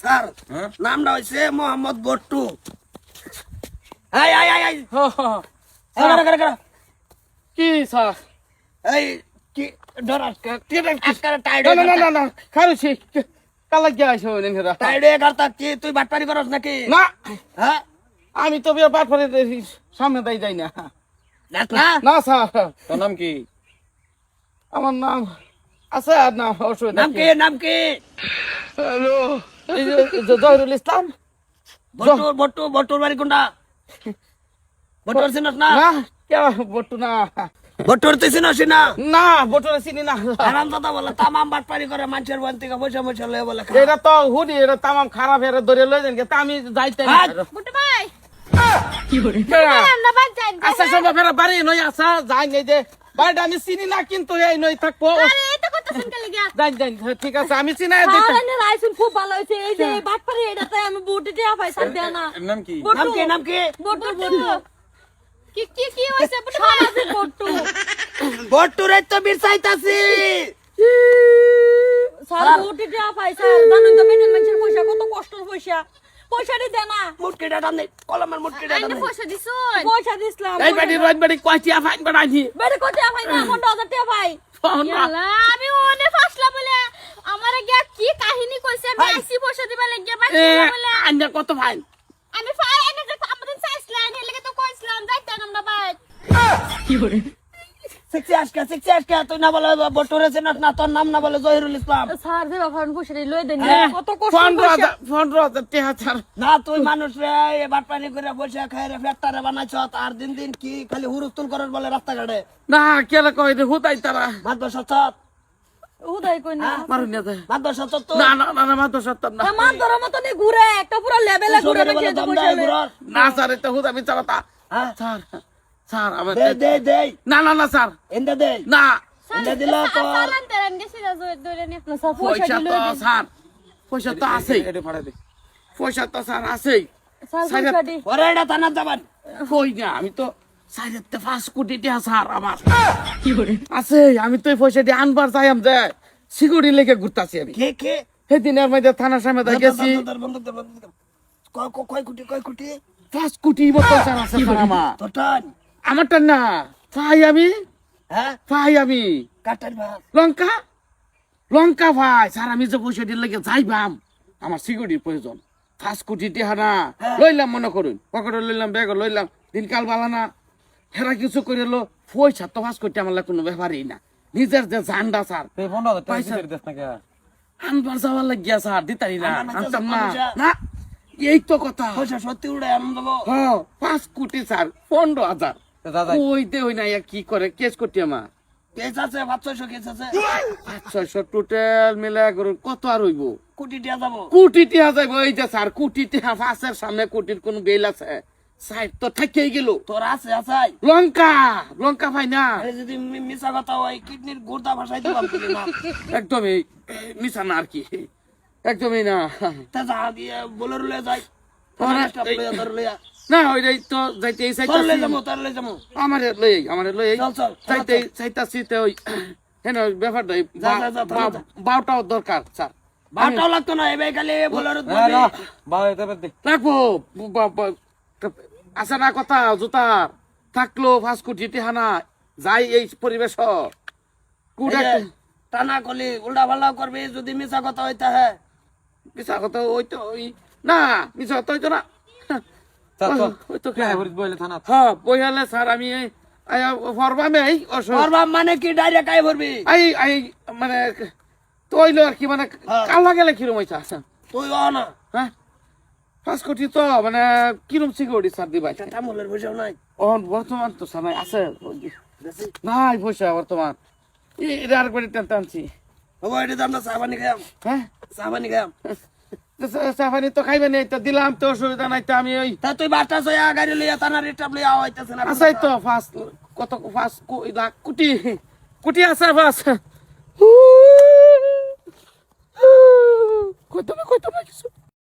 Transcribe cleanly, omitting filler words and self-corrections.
Sir নামটা হইছে মোহাম্মদ বট্টু। এই এই এই এই কি স্যার এই কি ডরাস আজকাল টাইড না খারুছি কালা গিয়া আইছো নেনরা টাইড করতা কি তুই বাটপারি করস নাকি? না হ্যাঁ আমি তো বিয়ে বাট করে সামনে দাই যাই না দেখ না না স্যার তোর নাম কি? আমার নাম আছে আর না অসুবিধা নাম কি হ্যালো এই যে জহিরুল ইসলাম বট্টুর বাড়ি কোনটা? বট্টুর চিনস না? না কে বটু না বট্টুর তুই চিনস না? না বটুরে চিনি না আরাম দাদা বলে তামাম বাটপারি করে মানুষের বাড়ি থেকে পয়সা পয়সা লয়ে বলে এটা তো হুডি এটা তামাম খারাপ এর ধরে লই দেন তা আমি যাইতে না বুটু ভাই কি করে আমরা বাদ যাই আচ্ছা সব ফেরা বাড়ি নই আসা যাই নেই যে বাড়িটা আমি চিনি না কিন্তু এই নই থাকবো আরে এটা কত শুনতে লাগা যাই ঠিক আছে আমি চিনাই দিতে আরে রাইসুন খুব ভালো হইছে এই যে বাটপারি এটাতে আমি বুটি টিয়া পাইছি দেয়া না এর নাম কি? নাম কি বটু কি হইছে বুটু ভাই সামাজিক বটু বট্টুরে তো বিরসাইতাছি স্যার বুটি টিয়া পাইছে জানেন তো মেনের মানুষের পয়সা কত কষ্টের পয়সা দি দেনা মুটকিটা টান দে কলমের মুটকিটা টান আইনে দে পয়সা দিছুন পয়সা দিছিলাম এই বাড়ি কয়টিয়া ফাইন বাড়াইছি বেড়ে কত পাই না 15000 টাকা পাই ইয়ালা আমি ওনে ফাসলা বলে আমারে গিয়া কি কাহিনী কইছে আমি আইছি পয়সা দিবা লাগিয়া বাকি বলে আন্না কত ফাইন আমি ফাই এনে যে আমাদের চাইছিলাম এর লাগি তো কইছিলাম যাইতে আমরা বাই সেক্সি আজকে তুই না বলে বট্টুরে চিনস না তোর নাম না বলে জহিরুল ইসলাম স্যার যে বাফান পয়সা লই দেন কত কষ্ট 15,000 টাকা ছাড় না তুই মানুষ রে এবার পানি করে বসে খাই রে ফ্যাক্টরে বানাইছ আর দিন কি খালি হুরুস্তুল করস বলে রাস্তাঘাটে না কেলা কই রে হুতাই তারা মাদ্দ সচত উদয় কই না মারুন না দে মাদ্দ সচত তো না মাতো সত্তর না আমার ধর মত নি ঘুরে একটা পুরো লেভেলে ঘুরে বলে বেঁচে দম পয়সা দেয় লই ঘুরস না স্যার এটা হুতা আমি চালাতা হ্যাঁ স্যার আমার দে না স্যার এন্ডা দে না এন্ডা দিলা তো সালান তেরান গেছি ধরে নে স্যার পয়সা পয়সা লই তো দেন স্যার পয়সা তো আছেই এটা ফাড়া দে। পয়সা তো স্যার আছেই স্যার পয়সা দি ওরে এটা থানা যাবান কই না আমি তো 5 কোটি টাকা স্যার আমার কি করে আছে আমি তো এই পয়সা দিয়ে আনবার চাইম যে সিকিউরিটি লেগে ঘুরতাছি আমি কে সেদিনের মধ্যে থানার সামনে গেছি বন্ধ কয় কোটি 5 কোটি মতো স্যার আছে স্যার আমার তোটান আমারটা না হ্যাঁ ভাই আমি কাটার ভাত লঙ্কা ভাই স্যার আমি যে পয়সা দিয়ে লেগে যাইবাম আমার সিকিউরিটির প্রয়োজন 5 কোটি টাকা না লইলাম মনে করুন পকেটে লইলাম ব্যাগে লইলাম দিনকাল বালা না হেরা কিছু করে লো পয়সা তো 5 কোটি আমার কোনো ব্যাপারই না নিজের যে জান্ডা স্যার তুই 15,000 টাকা পয়সা- দিছিস না কে? আনবার যাওয়ার লাগিয়া স্যার দিতারি না আমার আনতাম কাছে না পয়সা। না এই তো কথা পয়সা সত্যি উড়ে আনন্দ দেবো হ্যাঁ 5 কোটি স্যার 15,000 তো দাদা ওইতে হই না কি করে কেস করতে আমার কেস আছে 500 কেস আছে 500 টোটাল মিলা করুন কত আর হইব কোটি দিয়া যাবো কোটি টিহা যাইব এই যে স্যার কোটি টিহা ফাঁসের সামনে কোটির কোন বেল আছে সাইড তো থাকেই গেল তোর আছে আছাই লঙ্কা ভাই না আরে যদি মিছা কথা হয় কিডনির গুর্দা ভাষাই দিলাম তুই না একদমই মিশা না আর কি একদমই না তা যা দিয়ে বলের লয়ে যাই ওরা তোর লইয়া না ওইটাই তো যাইতে এই তোর লয়ে সাইড যাবো তোর লয়ে যাবো আমারে লই চল চাইতে চাইতাছি তো ওই হেন ব্যাপারটা যা, যা। 12টাও দরকার স্যার বাটাও লাগতো না এবার খালি বলের হ্যাঁ না বাবা এটা দে। রাখবো আসা না কথা জুতা থাকলো 5 কোটি টিহানা যাই এই পরিবেশ টানা কলি উল্টা পাল্টা করবি যদি মিছা কথা হইতা হ্যাঁ মিশা কথা ওই তো ওই না মিশা কথা হইতো না চল চল ওই তো কে হরিত বইলে থানা হ্যাঁ বইয়ালে স্যার আমি ফরবামে তোর বাপ মানে কি ডাইরেক্ট আই ভরবি মানে তৈলো আর কি মানে কালা গেলে কিরম হইতা তুই না হ্যাঁ 5 কোটি তো মানে কিরম সিকিউরিটি স্যার দিবাই আমলের পয়সাও নাই বর্তমান তো স্যার নাই আছে নাই পয়সা বর্তমান এটা আর করে টানছি বাবা এটা দাম না সাবানি খাম হ্যাঁ সাবানি খাম সাফানি তো খাইবে নাই তো দিলাম তো অসুবিধা নাই তো আমি ওই তা তুই বাটা সয়া গাড়ি লইয়া টানা রিটাপ লইয়া হইতাছ না আসাই তো ফার্স্ট কত ফার্স্ট লাখ কোটি আছে ফার্স্ট কত না কিছু